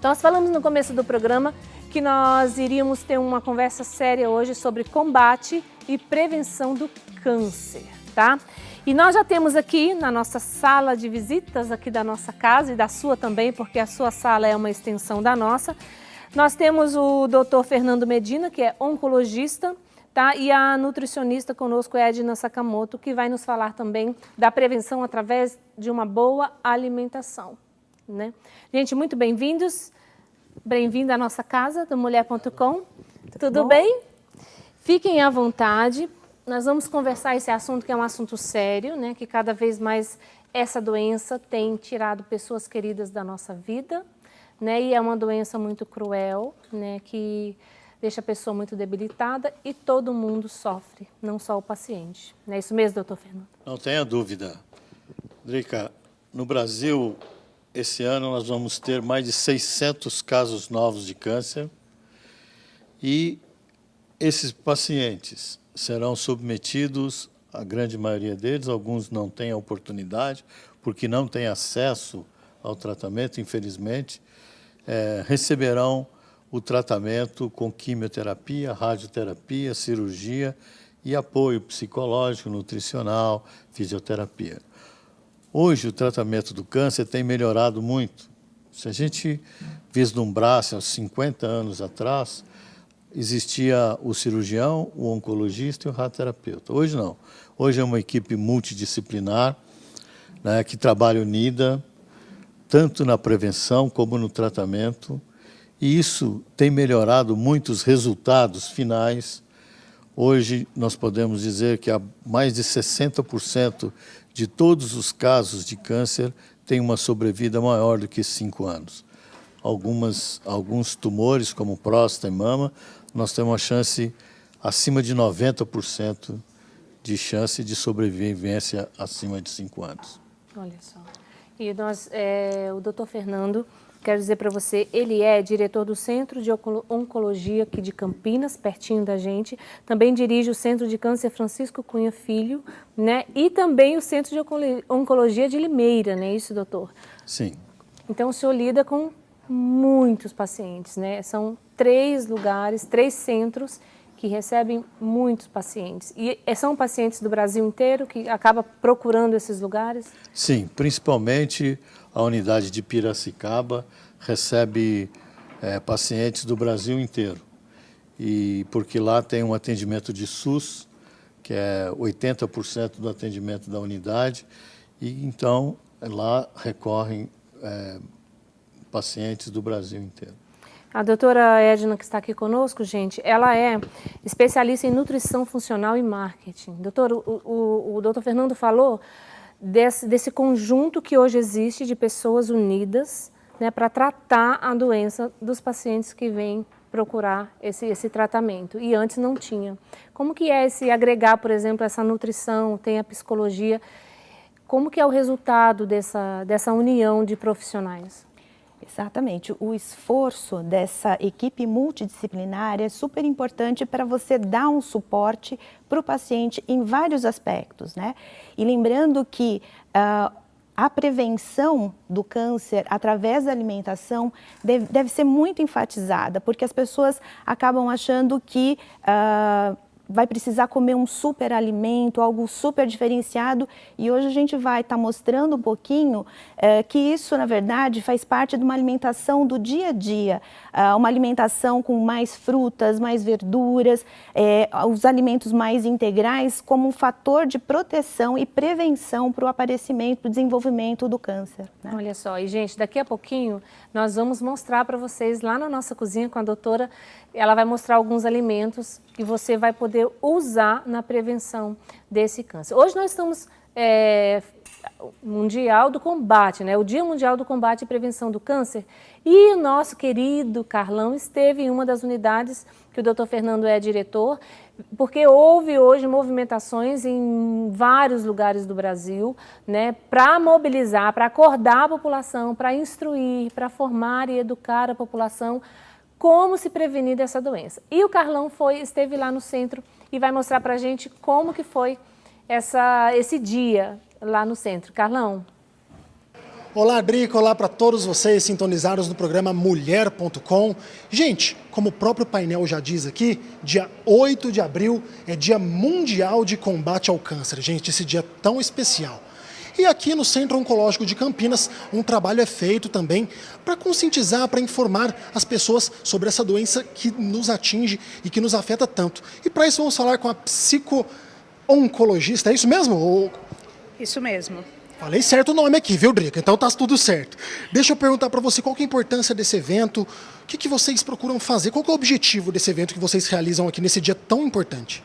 Nós falamos no começo do programa que nós iríamos ter uma conversa séria hoje sobre combate e prevenção do câncer, tá? E nós já temos aqui na nossa sala de visitas aqui da nossa casa e da sua também, porque a sua sala é uma extensão da nossa. Nós temos o Dr. Fernando Medina, que é oncologista, tá? E a nutricionista conosco é a Edna Sakamoto, que vai nos falar também da prevenção através de uma boa alimentação, né? Gente, muito bem-vindos. Bem-vindo à nossa casa do Mulher.com. Tudo bem? Fiquem à vontade. Nós vamos conversar esse assunto que é um assunto sério, né? Que cada vez mais essa doença tem tirado pessoas queridas da nossa vida, né? E é uma doença muito cruel, né? Que deixa a pessoa muito debilitada e todo mundo sofre, não só o paciente. Não é isso mesmo, doutor Fernando? Não tenha dúvida. Drica, no Brasil, esse ano nós vamos ter mais de 600 casos novos de câncer e esses pacientes serão submetidos, a grande maioria deles, alguns não têm a oportunidade, porque não têm acesso ao tratamento, infelizmente, receberão o tratamento com quimioterapia, radioterapia, cirurgia e apoio psicológico, nutricional, fisioterapia. Hoje, o tratamento do câncer tem melhorado muito. Se a gente vislumbrasse há 50 anos atrás, existia o cirurgião, o oncologista e o radioterapeuta. Hoje não. Hoje é uma equipe multidisciplinar, né, que trabalha unida, tanto na prevenção como no tratamento, e isso tem melhorado muito os resultados finais. Hoje nós podemos dizer que mais de 60% de todos os casos de câncer têm uma sobrevida maior do que 5 anos. Alguns tumores, como próstata e mama, nós temos uma chance acima de 90% de chance de sobrevivência acima de 5 anos. Olha só. E o doutor Fernando, quero dizer para você, ele é diretor do Centro de Oncologia aqui de Campinas, pertinho da gente. Também dirige o Centro de Câncer Francisco Cunha Filho, né? E também o Centro de Oncologia de Limeira, não é isso, doutor? Sim. Então, o senhor lida com muitos pacientes, né? São 3 lugares, 3 centros que recebem muitos pacientes. E são pacientes do Brasil inteiro que acabam procurando esses lugares? Sim, principalmente a unidade de Piracicaba recebe pacientes do Brasil inteiro. E porque lá tem um atendimento de SUS, que é 80% do atendimento da unidade, e então lá recorrem pacientes do Brasil inteiro. A doutora Edna, que está aqui conosco, gente, ela é especialista em nutrição funcional e marketing. Doutor, o doutor Fernando falou desse conjunto que hoje existe de pessoas unidas, né, para tratar a doença dos pacientes que vêm procurar esse tratamento. E antes não tinha. Como que é esse agregar, por exemplo, essa nutrição, tem a psicologia? Como que é o resultado dessa união de profissionais? Exatamente. O esforço dessa equipe multidisciplinar é super importante para você dar um suporte para o paciente em vários aspectos, né? E lembrando que a prevenção do câncer através da alimentação deve ser muito enfatizada, porque as pessoas acabam achando que vai precisar comer um super alimento, algo super diferenciado, e hoje a gente vai estar mostrando um pouquinho que isso, na verdade, faz parte de uma alimentação do dia a dia, uma alimentação com mais frutas, mais verduras, os alimentos mais integrais como um fator de proteção e prevenção para o aparecimento, para o desenvolvimento do câncer, né? Olha só, e gente, daqui a pouquinho nós vamos mostrar para vocês lá na nossa cozinha com a doutora, ela vai mostrar alguns alimentos que você vai poder usar na prevenção desse câncer. Hoje nós estamos Mundial do Combate, né? O Dia Mundial do Combate e Prevenção do Câncer, e o nosso querido Carlão esteve em uma das unidades que o doutor Fernando é diretor, porque houve hoje movimentações em vários lugares do Brasil, né, para mobilizar, para acordar a população, para instruir, para formar e educar a população como se prevenir dessa doença. E o Carlão esteve lá no centro e vai mostrar para a gente como que foi esse dia lá no centro. Carlão? Olá, Drica, olá para todos vocês sintonizados no programa Mulher.com. Gente, como o próprio painel já diz aqui, dia 8 de abril é Dia Mundial de Combate ao Câncer. Gente, esse dia tão especial. E aqui no Centro Oncológico de Campinas, um trabalho é feito também para conscientizar, para informar as pessoas sobre essa doença que nos atinge e que nos afeta tanto. E para isso vamos falar com a psico-oncologista, é isso mesmo? Isso mesmo. Falei certo o nome aqui, viu, Drica? Então tá tudo certo. Deixa eu perguntar para você qual que é a importância desse evento, o que vocês procuram fazer, qual que é o objetivo desse evento que vocês realizam aqui nesse dia tão importante?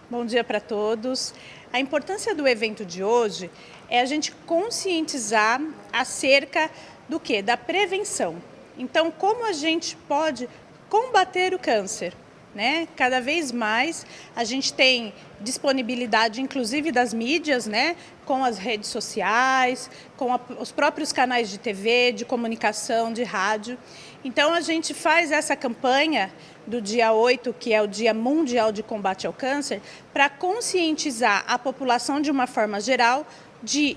Bom dia para todos. A importância do evento de hoje é a gente conscientizar acerca do quê? Da prevenção. Então, como a gente pode combater o câncer? Né? Cada vez mais a gente tem disponibilidade, inclusive das mídias, né? Com as redes sociais, com os próprios canais de TV, de comunicação, de rádio. Então a gente faz essa campanha do dia 8, que é o Dia Mundial de Combate ao Câncer, para conscientizar a população de uma forma geral de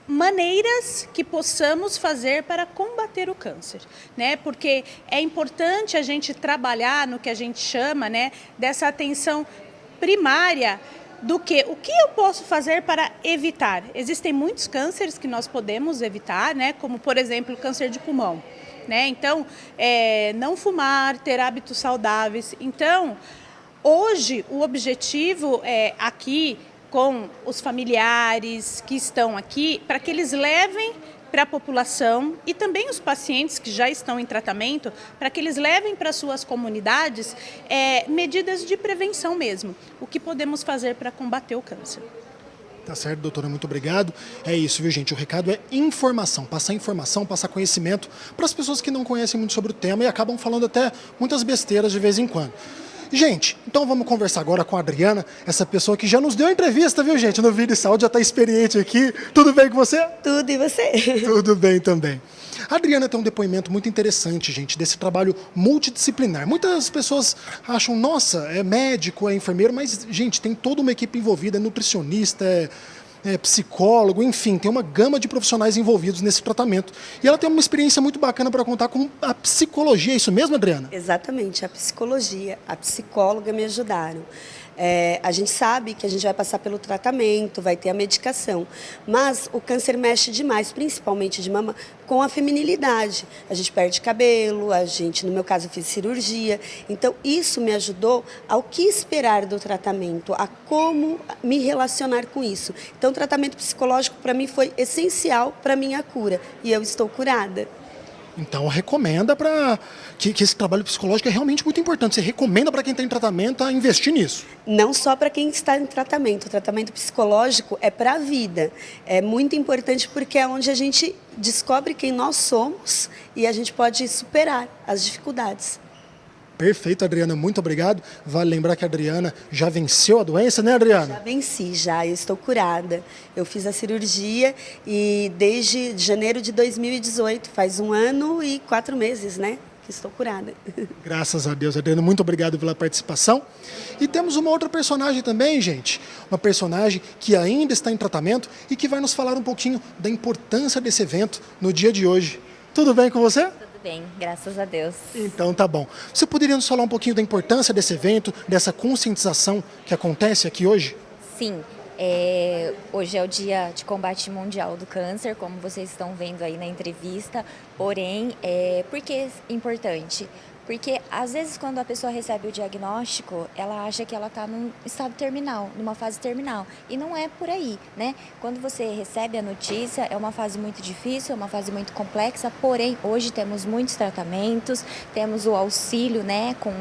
maneiras que possamos fazer para combater o câncer, né? Porque é importante a gente trabalhar no que a gente chama, né, dessa atenção primária do que o que eu posso fazer para evitar. Existem muitos cânceres que nós podemos evitar, né, como por exemplo o câncer de pulmão, né? Então, não fumar, ter hábitos saudáveis. Então, hoje o objetivo é aqui com os familiares que estão aqui, para que eles levem para a população e também os pacientes que já estão em tratamento, para que eles levem para suas comunidades medidas de prevenção mesmo, o que podemos fazer para combater o câncer. Tá certo, doutora, muito obrigado. É isso, viu, gente? O recado é informação, passar conhecimento para as pessoas que não conhecem muito sobre o tema e acabam falando até muitas besteiras de vez em quando. Gente, então vamos conversar agora com a Adriana, essa pessoa que já nos deu entrevista, viu, gente? No Vídeo Saúde, já está experiente aqui. Tudo bem com você? Tudo, e você? Tudo bem também. A Adriana tem um depoimento muito interessante, gente, desse trabalho multidisciplinar. Muitas pessoas acham, nossa, é médico, é enfermeiro, mas, gente, tem toda uma equipe envolvida, é nutricionista, é psicólogo, enfim, tem uma gama de profissionais envolvidos nesse tratamento. E ela tem uma experiência muito bacana para contar com a psicologia, é isso mesmo, Adriana? Exatamente, a psicologia, a psicóloga me ajudaram. A gente sabe que a gente vai passar pelo tratamento, vai ter a medicação, mas o câncer mexe demais, principalmente de mama, com a feminilidade. A gente perde cabelo, no meu caso, eu fiz cirurgia. Então, isso me ajudou ao que esperar do tratamento, a como me relacionar com isso. Então, o tratamento psicológico, para mim, foi essencial para a minha cura, e eu estou curada. Então, recomenda que esse trabalho psicológico é realmente muito importante. Você recomenda para quem está em tratamento a investir nisso? Não só para quem está em tratamento. O tratamento psicológico é para a vida. É muito importante porque é onde a gente descobre quem nós somos e a gente pode superar as dificuldades. Perfeito, Adriana, muito obrigado. Vale lembrar que a Adriana já venceu a doença, né, Adriana? Já venci, eu estou curada. Eu fiz a cirurgia e desde janeiro de 2018, faz 1 ano e 4 meses, né, que estou curada. Graças a Deus, Adriana, muito obrigado pela participação. E temos uma outra personagem também, gente, uma personagem que ainda está em tratamento e que vai nos falar um pouquinho da importância desse evento no dia de hoje. Tudo bem com você? Tudo bem, graças a Deus. Então tá bom. Você poderia nos falar um pouquinho da importância desse evento, dessa conscientização que acontece aqui hoje? Sim, hoje é o Dia de Combate Mundial do Câncer, como vocês estão vendo aí na entrevista. Porém, por que é importante? Porque, às vezes, quando a pessoa recebe o diagnóstico, ela acha que ela está num estado terminal, numa fase terminal. E não é por aí, né? Quando você recebe a notícia, é uma fase muito difícil, é uma fase muito complexa, porém, hoje temos muitos tratamentos, temos o auxílio, né, com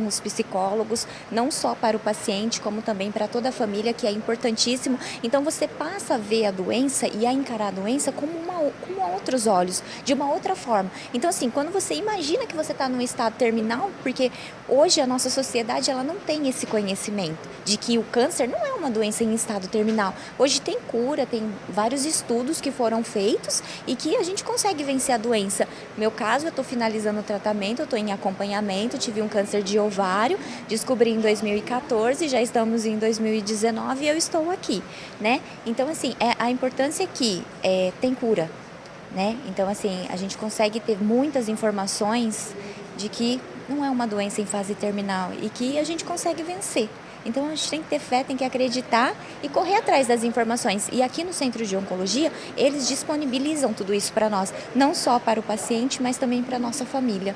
os psicólogos, não só para o paciente, como também para toda a família, que é importantíssimo. Então, você passa a ver a doença e a encarar a doença com outros olhos, de uma outra forma. Então, assim, quando você imagina que você está num estado terminal, porque hoje a nossa sociedade ela não tem esse conhecimento de que o câncer não é uma doença em estado terminal. Hoje tem cura, tem vários estudos que foram feitos e que a gente consegue vencer a doença. No meu caso, eu estou finalizando o tratamento, eu estou em acompanhamento, tive um câncer de ovário, descobri em 2014, já estamos em 2019 e eu estou aqui, né? Então, assim, a importância é que tem cura. né? Então, assim, a gente consegue ter muitas informações de que não é uma doença em fase terminal e que a gente consegue vencer. Então, a gente tem que ter fé, tem que acreditar e correr atrás das informações. E aqui no Centro de Oncologia, eles disponibilizam tudo isso para nós, não só para o paciente, mas também para a nossa família.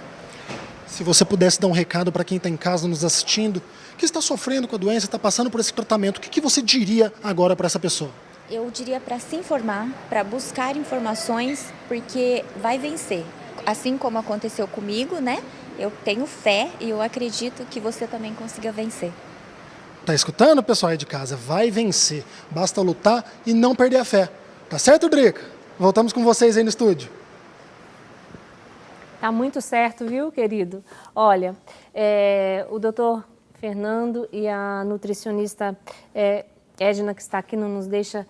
Se você pudesse dar um recado para quem está em casa nos assistindo, que está sofrendo com a doença, está passando por esse tratamento, o que você diria agora para essa pessoa? Eu diria para se informar, para buscar informações, porque vai vencer. Assim como aconteceu comigo, né? Eu tenho fé e eu acredito que você também consiga vencer. Tá escutando, pessoal aí de casa? Vai vencer. Basta lutar e não perder a fé. Tá certo, Drica? Voltamos com vocês aí no estúdio. Tá muito certo, viu, querido? Olha, o doutor Fernando e a nutricionista Edna, que está aqui, não nos deixa,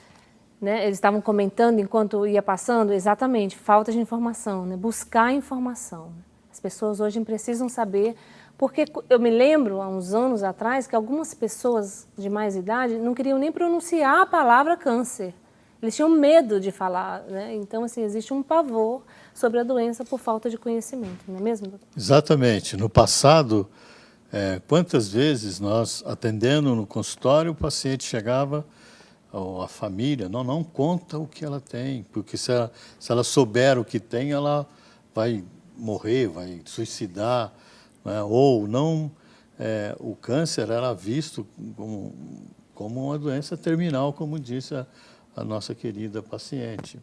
né? Eles estavam comentando enquanto ia passando, exatamente, falta de informação, né? Buscar informação. As pessoas hoje precisam saber, porque eu me lembro, há uns anos atrás, que algumas pessoas de mais idade não queriam nem pronunciar a palavra câncer. Eles tinham medo de falar, né? Então, assim, existe um pavor sobre a doença por falta de conhecimento, não é mesmo, doutor? Exatamente. No passado, quantas vezes nós, atendendo no consultório, o paciente chegava, ou a família, não conta o que ela tem, porque se ela souber o que tem, ela vai morrer, vai suicidar, né? Ou não, o câncer era visto como uma doença terminal, como disse a nossa querida paciente.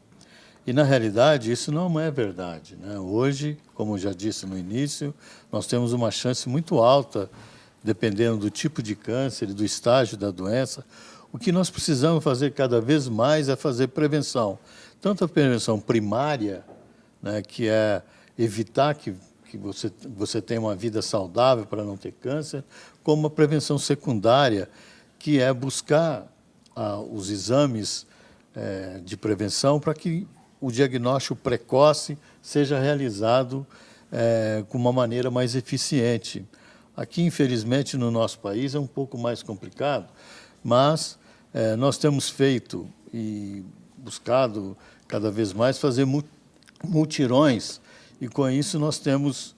E, na realidade, isso não é verdade, né? Hoje, como já disse no início, nós temos uma chance muito alta, dependendo do tipo de câncer e do estágio da doença. O que nós precisamos fazer cada vez mais é fazer prevenção. Tanto a prevenção primária, né, que é evitar que você tenha uma vida saudável para não ter câncer, como a prevenção secundária, que é buscar os exames de prevenção para que o diagnóstico precoce seja realizado com uma maneira mais eficiente. Aqui, infelizmente, no nosso país é um pouco mais complicado, mas nós temos feito e buscado cada vez mais fazer mutirões, e com isso nós temos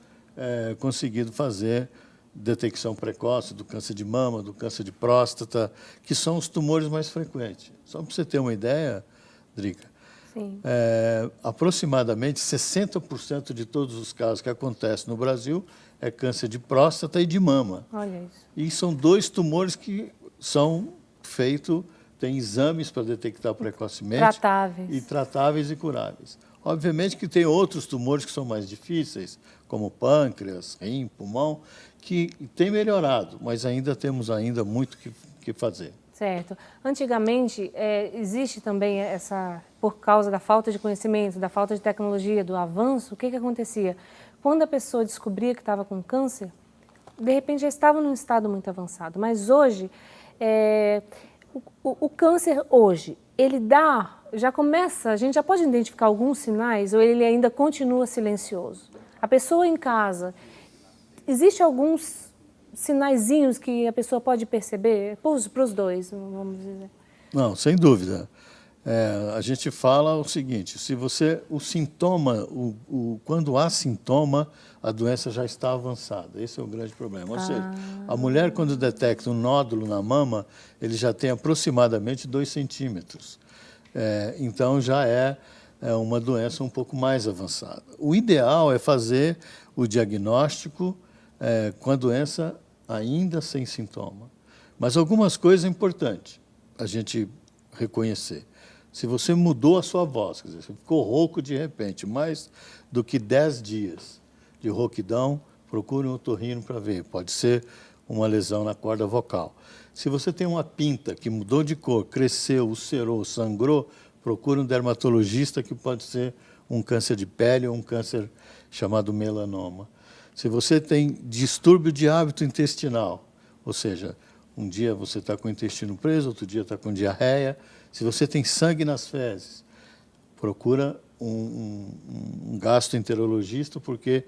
conseguido fazer detecção precoce do câncer de mama, do câncer de próstata, que são os tumores mais frequentes. Só para você ter uma ideia, Drica, aproximadamente 60% de todos os casos que acontecem no Brasil é câncer de próstata e de mama. Olha isso. E são dois tumores que são feitos, tem exames para detectar precocemente. Tratáveis. E tratáveis e curáveis. Obviamente que tem outros tumores que são mais difíceis, como pâncreas, rim, pulmão, que tem melhorado, mas ainda temos muito que fazer. Certo. Antigamente, existe também por causa da falta de conhecimento, da falta de tecnologia, do avanço, o que acontecia? Quando a pessoa descobria que estava com câncer, de repente já estava num estado muito avançado. Mas hoje, o câncer hoje, ele já começa, a gente já pode identificar alguns sinais ou ele ainda continua silencioso? A pessoa em casa, existe alguns sinaizinhos que a pessoa pode perceber? Para os dois, vamos dizer. Não, sem dúvida. A gente fala o seguinte, o sintoma, quando há sintoma, a doença já está avançada. Esse é o grande problema. Ou seja, a mulher, quando detecta um nódulo na mama, ele já tem aproximadamente 2 centímetros. Então, já é uma doença um pouco mais avançada. O ideal é fazer o diagnóstico com a doença ainda sem sintoma. Mas algumas coisas é importante a gente reconhecer. Se você mudou a sua voz, quer dizer, você ficou rouco de repente, mais do que 10 dias de rouquidão, procure um otorrino para ver. Pode ser uma lesão na corda vocal. Se você tem uma pinta que mudou de cor, cresceu, ulcerou, sangrou, procure um dermatologista, que pode ser um câncer de pele ou um câncer chamado melanoma. Se você tem distúrbio de hábito intestinal, ou seja, um dia você está com o intestino preso, outro dia está com diarreia. Se você tem sangue nas fezes, procura um gastroenterologista, porque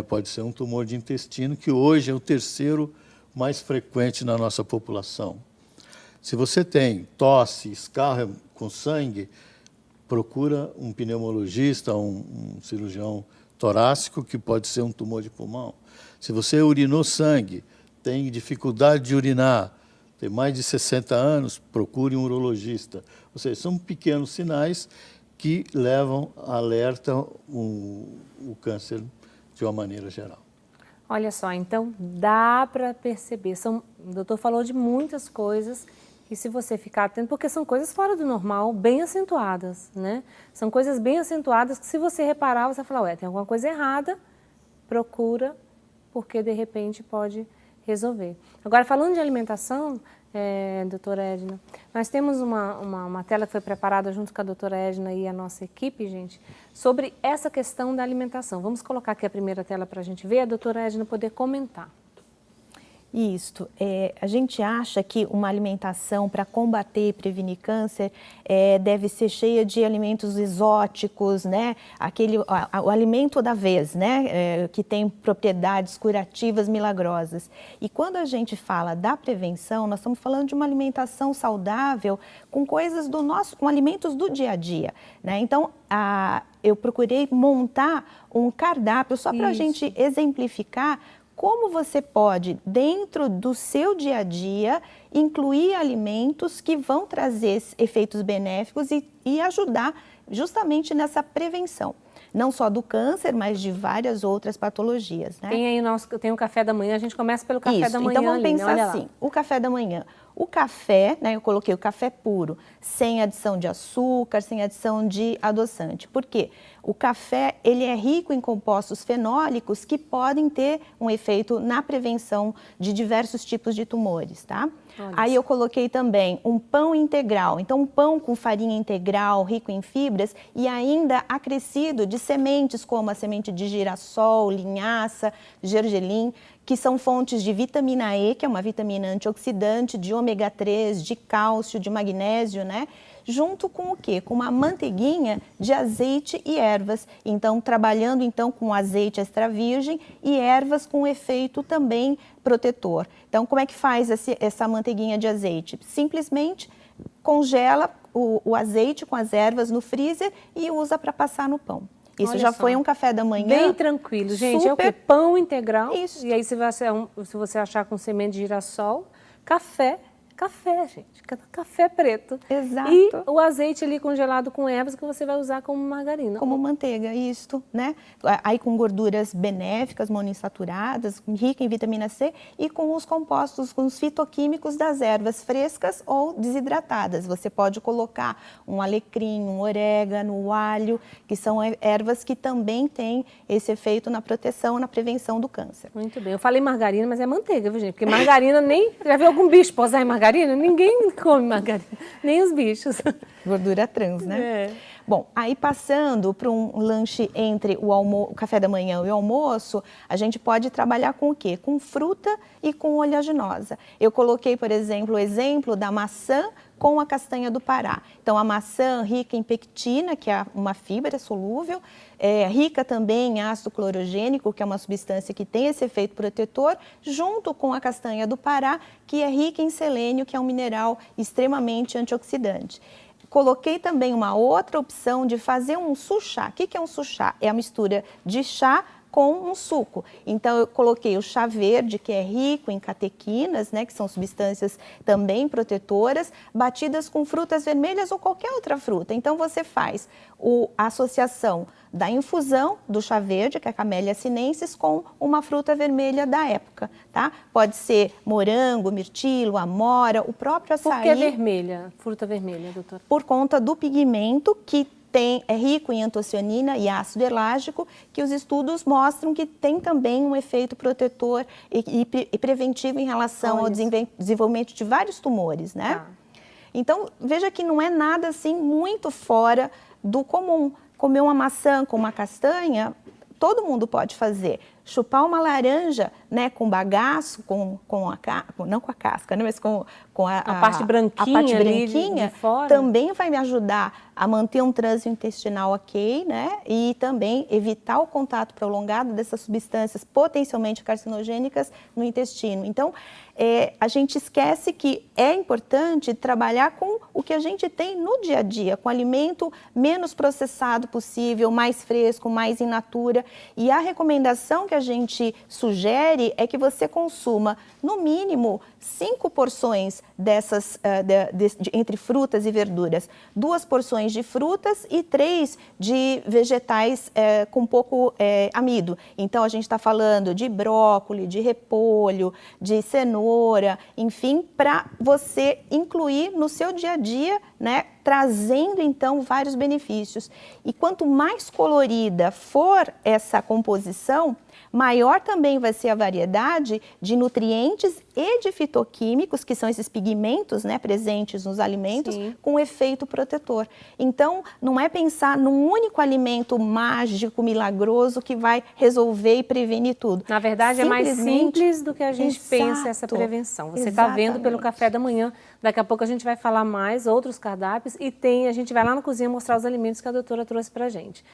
pode ser um tumor de intestino, que hoje é o 3º mais frequente na nossa população. Se você tem tosse, escarro com sangue, procura um pneumologista, um cirurgião torácico, que pode ser um tumor de pulmão. Se você urinou sangue, tem dificuldade de urinar, tem mais de 60 anos, procure um urologista. Ou seja, são pequenos sinais que levam alerta o câncer de uma maneira geral. Olha só, então dá para perceber. O doutor falou de muitas coisas e se você ficar atento, porque são coisas fora do normal, bem acentuadas, né? São coisas bem acentuadas que se você reparar, você vai falar, ué, tem alguma coisa errada, procura, porque de repente pode resolver. Agora, falando de alimentação, doutora Edna, nós temos uma tela que foi preparada junto com a doutora Edna e a nossa equipe, gente, sobre essa questão da alimentação. Vamos colocar aqui a primeira tela para a gente ver, a doutora Edna poder comentar. Isso. A gente acha que uma alimentação para combater e prevenir câncer deve ser cheia de alimentos exóticos, né? O alimento da vez, né? Que tem propriedades curativas milagrosas. E quando a gente fala da prevenção, nós estamos falando de uma alimentação saudável com coisas com alimentos do dia a dia, né? Então, eu procurei montar um cardápio só para a gente exemplificar como você pode, dentro do seu dia a dia, incluir alimentos que vão trazer efeitos benéficos e ajudar justamente nessa prevenção. Não só do câncer, mas de várias outras patologias, né? Tem o café da manhã, a gente começa pelo café da manhã. Então vamos pensar né? assim, o café da manhã. O café, né, eu coloquei o café puro, sem adição de açúcar, sem adição de adoçante. Por quê? O café, ele é rico em compostos fenólicos que podem ter um efeito na prevenção de diversos tipos de tumores, tá? Aí eu coloquei também um pão integral. Então, um pão com farinha integral, rico em fibras e ainda acrescido de sementes como a semente de girassol, linhaça, gergelim, que são fontes de vitamina E, que é uma vitamina antioxidante, de ômega 3, de cálcio, de magnésio, né? Junto com o quê? Com uma manteiguinha de azeite e ervas. Então, trabalhando então com azeite extra virgem e ervas com efeito também protetor. Então, como é que faz essa manteiguinha de azeite? Simplesmente congela o azeite com as ervas no freezer e usa para passar no pão. Isso Olha já só. foi um café da manhã. Bem tranquilo, gente. Super... É o quê? Pão integral. Isso. E aí, se você achar com semente de girassol, café, gente. Café preto. Exato. E o azeite ali congelado com ervas que você vai usar como margarina. Como manteiga, isso, né? Aí com gorduras benéficas, monoinsaturadas, rica em vitamina C e com os compostos, com os fitoquímicos das ervas frescas ou desidratadas. Você pode colocar um alecrim, um orégano, um alho, que são ervas que também têm esse efeito na proteção, na prevenção do câncer. Muito bem. Eu falei margarina, mas é manteiga, viu, gente? Porque margarina nem... Já viu algum bicho posar em margarina? Ninguém come margarina, nem os bichos. Gordura trans, né? É. Bom, aí passando para um lanche entre o café da manhã e o almoço, a gente pode trabalhar com o quê? Com fruta e com oleaginosa. Eu coloquei, por exemplo, o exemplo da maçã com a castanha do Pará. Então, a maçã rica em pectina, que é uma fibra solúvel, rica também em ácido clorogênico, que é uma substância que tem esse efeito protetor, junto com a castanha do Pará, que é rica em selênio, que é um mineral extremamente antioxidante. Coloquei também uma outra opção de fazer um suchá. O que é um suchá? É a mistura de chá com um suco. Então, eu coloquei o chá verde, que é rico em catequinas, né, que são substâncias também protetoras, batidas com frutas vermelhas ou qualquer outra fruta. Então, você faz a associação da infusão do chá verde, que é a Camellia sinensis, com uma fruta vermelha da época, tá? Pode ser morango, mirtilo, amora, o próprio açaí. Por que vermelha, fruta vermelha, doutora? Por conta do pigmento que é rico em antocianina e ácido elágico, que os estudos mostram que tem também um efeito protetor e preventivo em relação ao desenvolvimento de vários tumores, né? Tá. Então, veja que não é nada assim muito fora do comum. Comer uma maçã com uma castanha, todo mundo pode fazer. Chupar uma laranja, né, com bagaço, não com a casca, né, mas com a parte branquinha, parte ali branquinha de fora, também vai me ajudar a manter um trânsito intestinal ok, né? E também evitar o contato prolongado dessas substâncias potencialmente carcinogênicas no intestino. Então, a gente esquece que é importante trabalhar com o que a gente tem no dia a dia, com alimento menos processado possível, mais fresco, mais in natura. E a recomendação que a gente sugere é que você consuma, no mínimo, 5 porções dessas, entre frutas e verduras. 2 porções de frutas e 3 de vegetais com pouco amido. Então, a gente está falando de brócolis, de repolho, de cenoura, enfim, para você incluir no seu dia a dia, né, trazendo então vários benefícios. E quanto mais colorida for essa composição, maior também vai ser a variedade de nutrientes e de fitoquímicos, que são esses pigmentos, né, presentes nos alimentos, sim, com efeito protetor. Então, não é pensar num único alimento mágico, milagroso, que vai resolver e prevenir tudo. Na verdade, é mais simples do que a gente pensa essa prevenção. Você está vendo pelo café da manhã. Daqui a pouco a gente vai falar mais outros cardápios e a gente vai lá na cozinha mostrar os alimentos que a doutora trouxe para a gente.